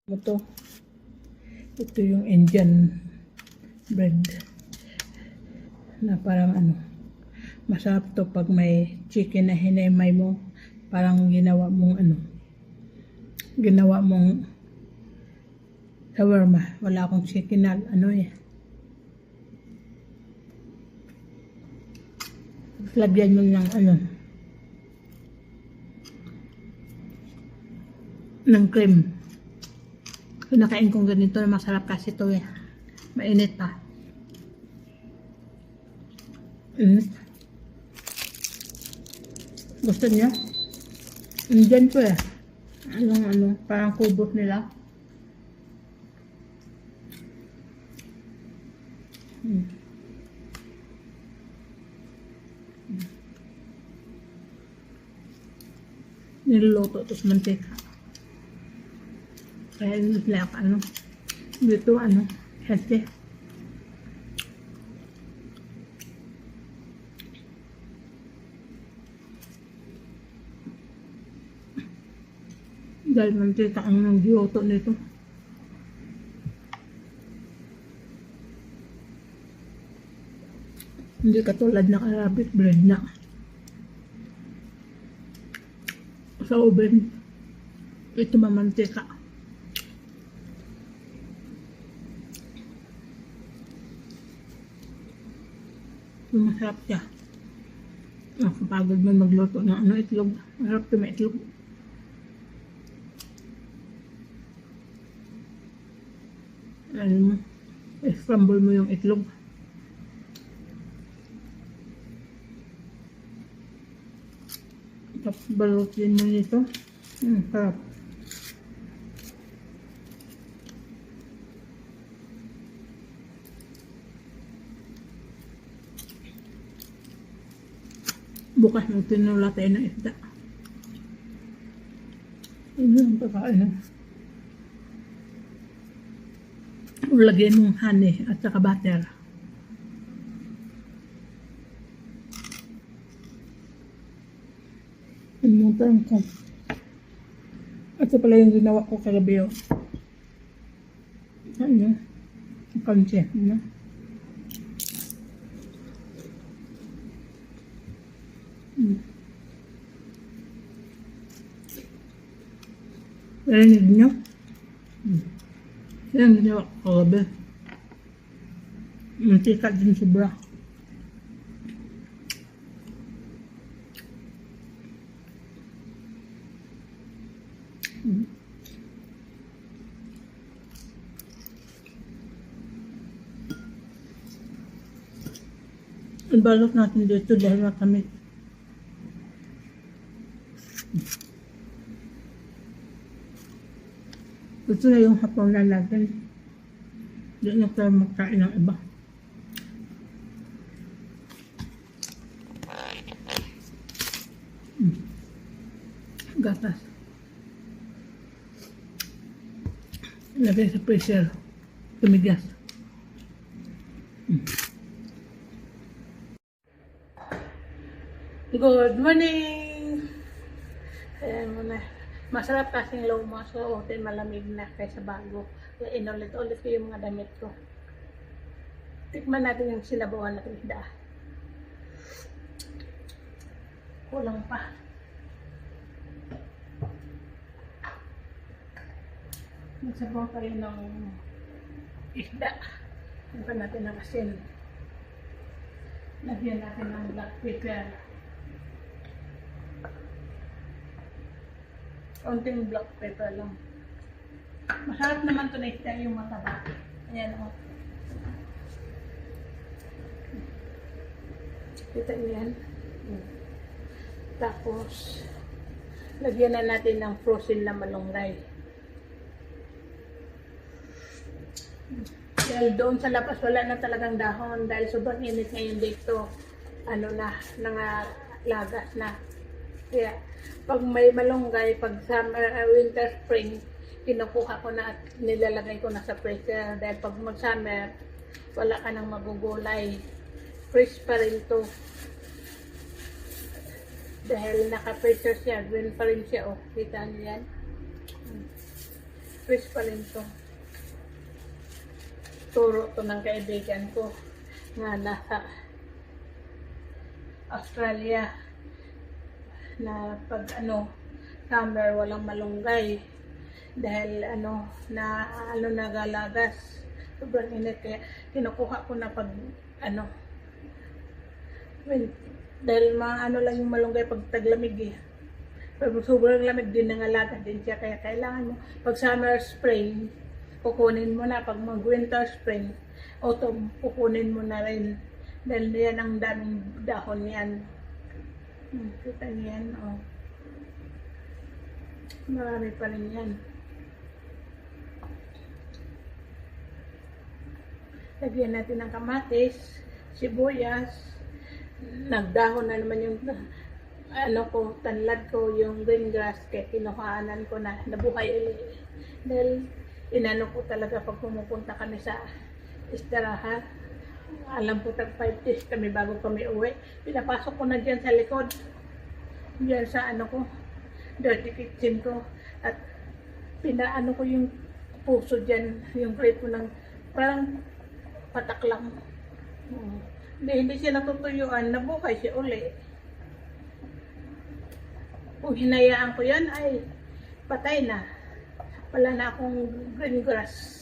Ito yung Indian bread na parang masarap to pag may chicken na hinimay mo, parang ginawa mong shawarma. Wala akong chicken na lagyan mo ng cream. Kinakain kong ganito na masarap kasi ito mainit pa. Gusto niya? Indian po parang kubos nila. Niluluto ito sa mantika. Kaya dito healthy. Dahil mantika ang nagluto nito. Hindi katulad ng Arabic bread na sa oven. Ito mamantika. Masarap siya. Nakapagod man magluto ng itlog. Masarap ito may itlog. I-scramble mo yung itlog. Tapos balutin mo nito. Sarap. Bukas magtinula tayo ng isda. Ano ang pagkain? Lagyan mong honey at saka butter. Inutan ko. Ito pala yung ginawa ko kagabi. Kanche. Narinig nyo? Yan ginawa ko kagabi. Mantika din sobra. Ibalot natin dito dahil makamit. Ito na yung hapunan natin. Hindi na tayo magkain ng iba. Gatas. Lagay sa freezer. Tumigas. Good morning! Ayan mo na. Masarap kasing luma, so malamig na kaysa bago. Kaya inulit-ulit ko yung mga damit ko. Tikman natin yung sinabawan natin isda. Kulang pa. Magsabaw tayo ng isda. Tingnan natin ng asin. Lagyan natin ng black pepper. Konting black pepper lang. Masarap naman ito na isda yung mataba. Ayan o. Kita niyo yan. Tapos, lagyan na natin ng frozen na malunggay. Dahil doon sa labas wala na talagang dahon dahil sobrang init ngayon dito. Lagas na. Kaya, pag may malunggay, pag summer, winter, spring, kinukuha ko na at nilalagay ko na sa freezer. Dahil pag mag-summer, wala ka nang magugulay. Fresh pa rin to. Dahil naka-freezer siya, green pa rin siya. Oh, kita niyo yan. fresh pa rin to. Turo to ng kaibigan ko na nasa Australia na pag summer walang malunggay dahil nagalagas, sobrang init, kaya kinukuha ko na pag dahil lang yung malunggay pag taglamig eh. Pag sobrang lamig din, nangalaga din siya, kaya kailangan mo pag summer spring kukunin mo na, pag mag winter spring autumn kukunin mo na rin dahil yan ang daming dahon yan. Kita niyo yan, marami pa rin yan. Lagyan natin ng kamatis, sibuyas, nagdahon na naman yung tanlad ko, yung green grass, kaya kinuhaanan ko na nabuhay ulit. Dahil inano ko talaga pag pumupunta kami sa istirahan, alam ko tag 5 days kami bago kami uwi, pinapasok ko na dyan sa likod, dyan sa dirty kitchen ko, at pinaano ko yung puso dyan, yung plate ko ng parang patak lang. Hindi siya natutuyuan, nabuhay siya uli. Kung hinayaan ko yan ay patay na, wala na akong green grass.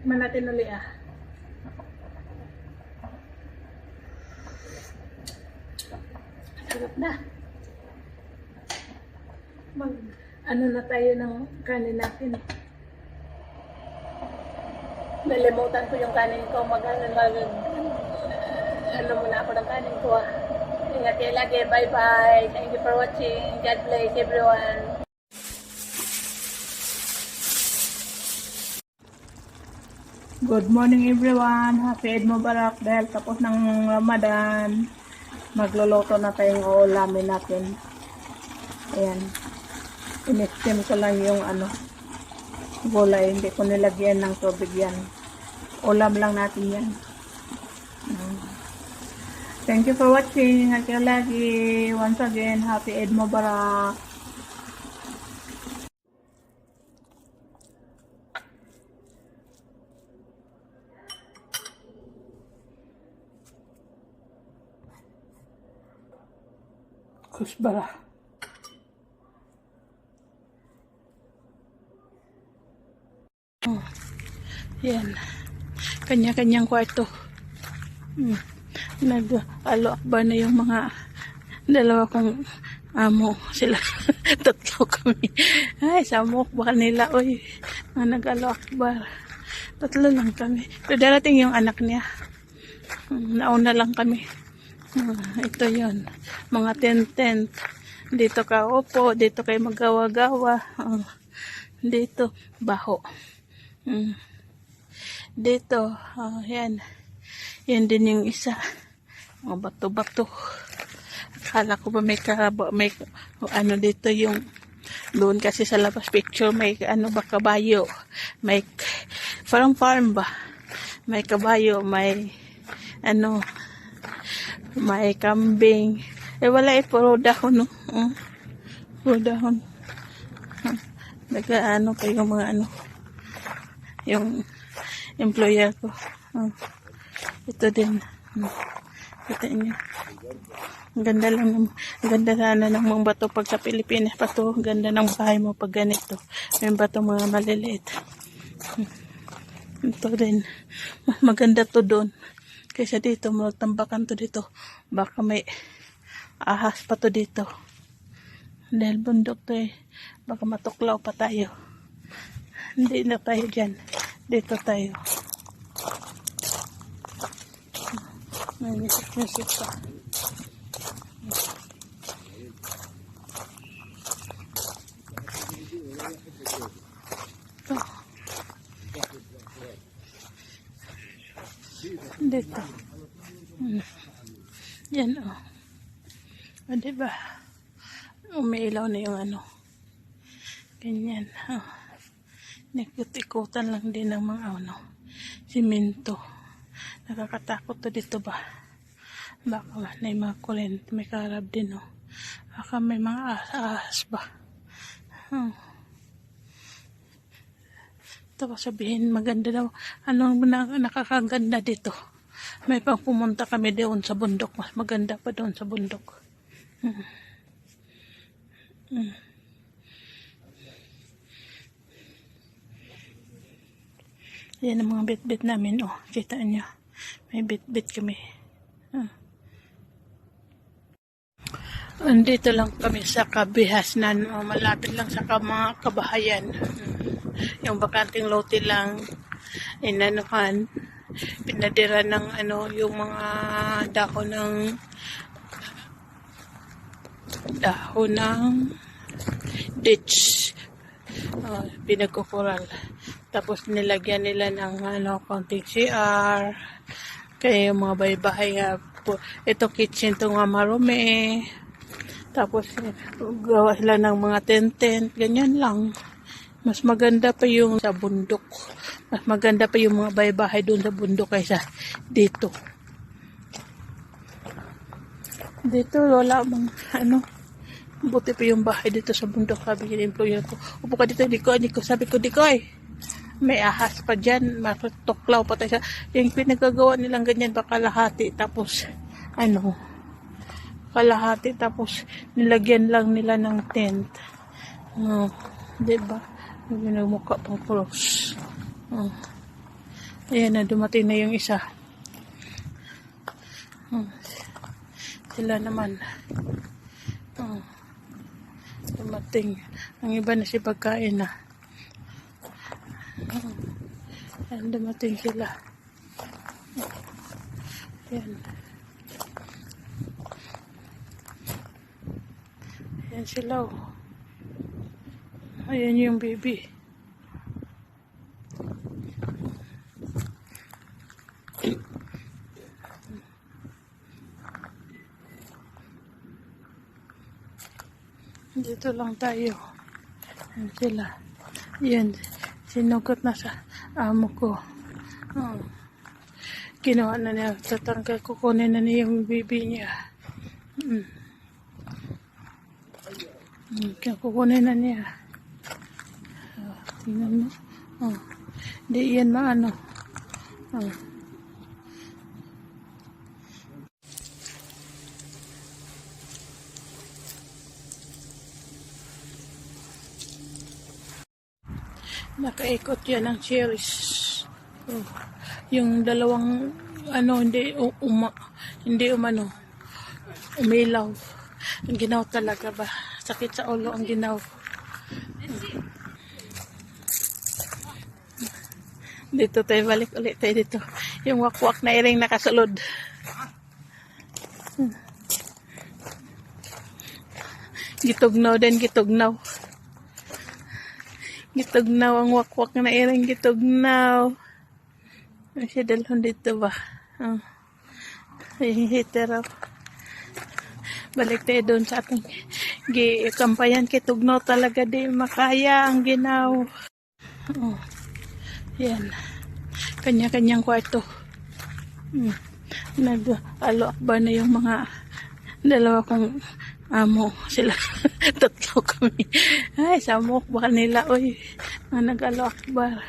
Tikman natin uli Sarap na. Na tayo ng kanin natin. Nalimutan ko yung kanin ko. Muna ako ng kanin ko. Ingat kayo lagi. Bye-bye. Thank you for watching. God bless everyone. Good morning everyone. Happy Eid Mubarak dahil tapos ng Ramadan. Magluluto na tayong uulamin natin. Ayan. In-steam ko lang yung gulay. Hindi ko nilagyan ng tubig yan. Ulam lang natin yan. Thank you for watching. Ingat kayo lagi. Once again, Happy Eid Mubarak. Kusbara. Yan. Kanya-kanyang kwarto. Nag-alo-akbar na yung mga dalawa kong amo. Sila tatlo kami. Ay, samok baka nila. Uy, nag-alo-akbar. Tatlo lang kami. Pero darating yung anak niya. Nauna lang kami. Ito yun. Mga tent-tent. Dito ka upo. Dito kayo magawa-gawa. Dito, baho. Dito, yan. Yan din yung isa. Bato-bato. Akala ko ba may dito yung doon kasi sa labas picture may kabayo. May farm ba? May kabayo, may may kambing. Wala puro dahon, no? Puro dahon. Nag-ano kayo mga yung employer ko. Ito din. Kita niyo. Ang ganda lang. Ang ganda sana ng mga bato pag sa Pilipinas pa to. Ang ganda ng bahay mo pag ganito. May bato mga maliliit. Ito din. Mas maganda to doon. Kaysa dito, magtambakan to dito. Baka may ahas pa to dito. Dahil bundok to baka matuklaw pa tayo. Hindi na tayo dyan. Dito tayo. May music pa. Ito. Dito. Yan o. Diba? Umiilaw na yung ganyan. Nikot-ikutan lang din ng mga simento. Nakakatakot to dito ba? Baka may mga kulent, may karab din, oh. Baka may mga ahas ba. Tapos sabihin, maganda daw. Anong nakakaganda dito? May pang pumunta kami doon sa bundok. Mas maganda pa doon sa bundok. Yan ang mga bit-bit namin. Oh, kita nyo. May bit-bit kami. Andito lang kami sa Kabihasnan. Oh, malapit lang sa mga kabahayan. Yung bakanting lote lang. Inanuhan. Pinadira ng yung mga dahon ng ditch. Pinagkukural. Tapos nilagyan nila ng konting CR. Kaya yung mga bahay-bahay. Ito kitchen to nga marumi. Tapos gawa sila ng mga tent. Ganyan lang. Mas maganda pa yung sa bundok. Mas maganda pa yung mga bahay-bahay doon sa bundok kaysa dito. Dito wala mang buti pa yung bahay dito sa bundok. Sabi ng employer ko, upo ka dito, di ko. Sabi ko, di ko may ahas pa dyan, matuklaw pa tayo. Yung pinagagawa nilang ganyan, kalahati, tapos kalahati, tapos nilagyan lang nila ng tent. Diba? Mukha pang cross. Ayan na, dumating na yung isa. Sila naman. Dumating. Ang iba na si pagkain na. Ayan, dumating sila. Ayan. Ayan sila. Ayan yung baby. Dito lang tayo. Ayan sila. Ayan. Sinugot na sa amo ko. Ginawa na niya. Tatanggal, kukunin na niya yung baby niya. Kukunin na niya. Tingnan mo. Di yan maano. Nakaikot yan ng cherries. Yung dalawang hindi umilaw. Ang ginaw talaga ba? Sakit sa ulo ang ginaw. Dito tayo, balik ulit tayo dito. Yung wakwak na iring nakasulod. Gitugnaw din, gitugnaw. Gitugnaw ang wakwak na iring, gitugnaw. Siya dalhon dito ba? Hiteraw. Balik tayo doon sa ating kampayan. Kitugnaw talaga di makaya ang ginaw. Yan. Kanya-kanyang kwarto. Nag-alo-akbar na yung mga dalawa kong amo. Sila tatlo kami. Ay, samok ba nila? Uy, nag-alo-akbar.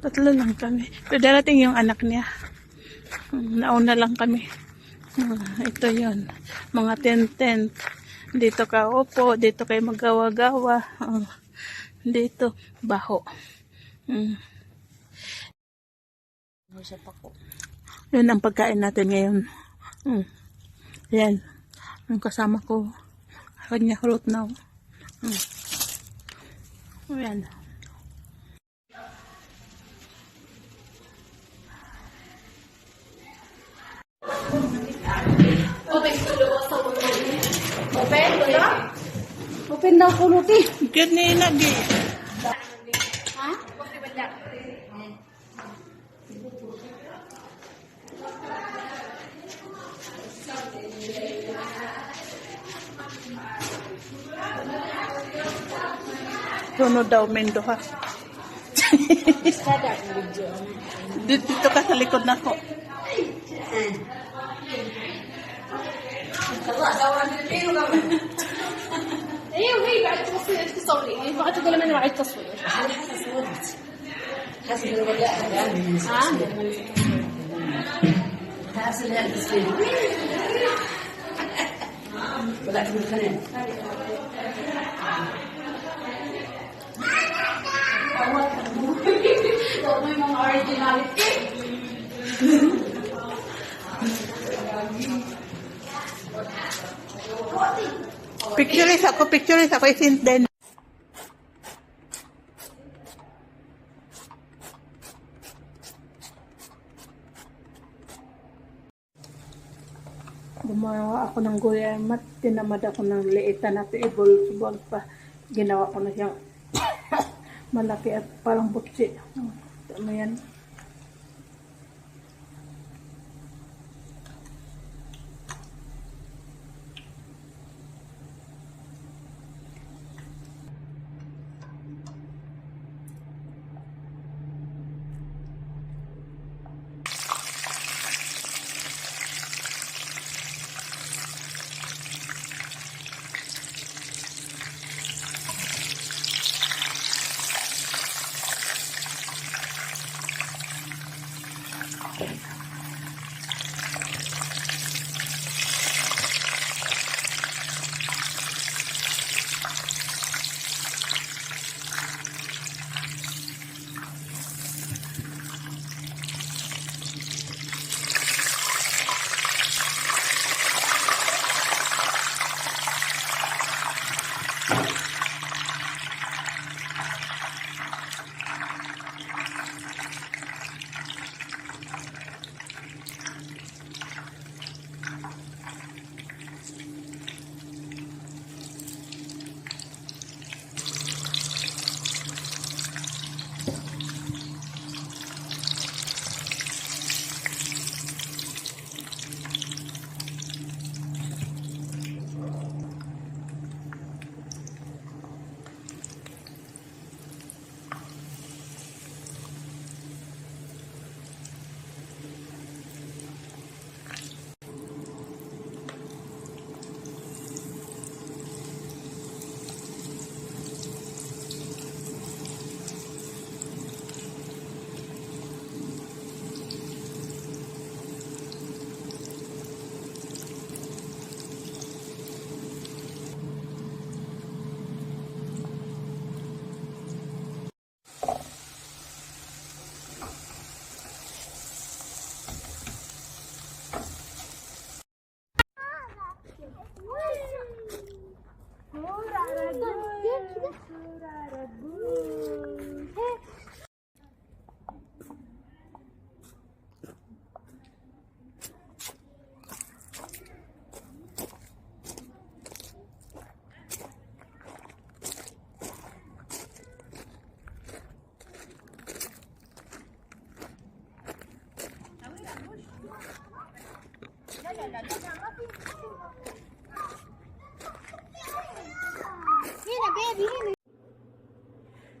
Tatlo lang kami. Pero darating yung anak niya. Nauna lang kami. Ito yon, mga tent. Dito ka upo, dito kayo magawa-gawa. Dito, baho. Yun ang pagkain natin ngayon. Yan. Ang kasama ko. Kanya root now. Yan. Open daw ko luti. Gani lagi. Ha? Sunod daw mendo ha. Sada ang video. Dito ka sa likod na ko. ايه وهي بعد تصوير ايش تسوي؟ يعني بغيت تقول من وعي التصوير. حسب الولاء حسب التصوير طلعت من الخنين Picture ako, isint din. Gumawa ako ng guyama, tinamad ako ng liitan at ibol pa. Ginawa ko na siyang malaki at parang butsi. Tama yan.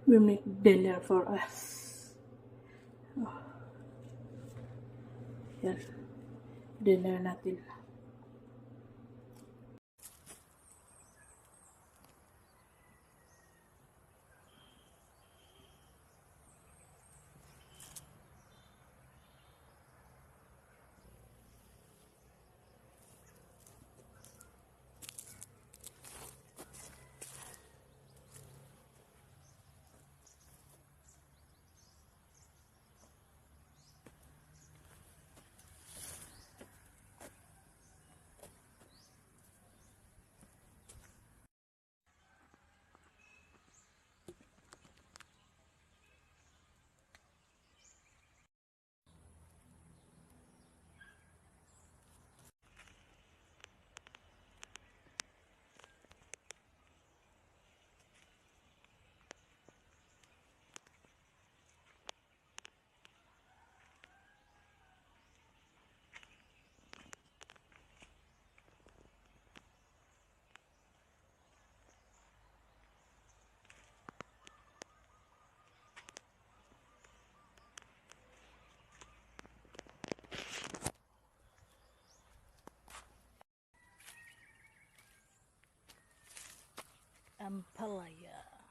We make dinner for us. Oh. Yan. Dinner natin. Ampalaya.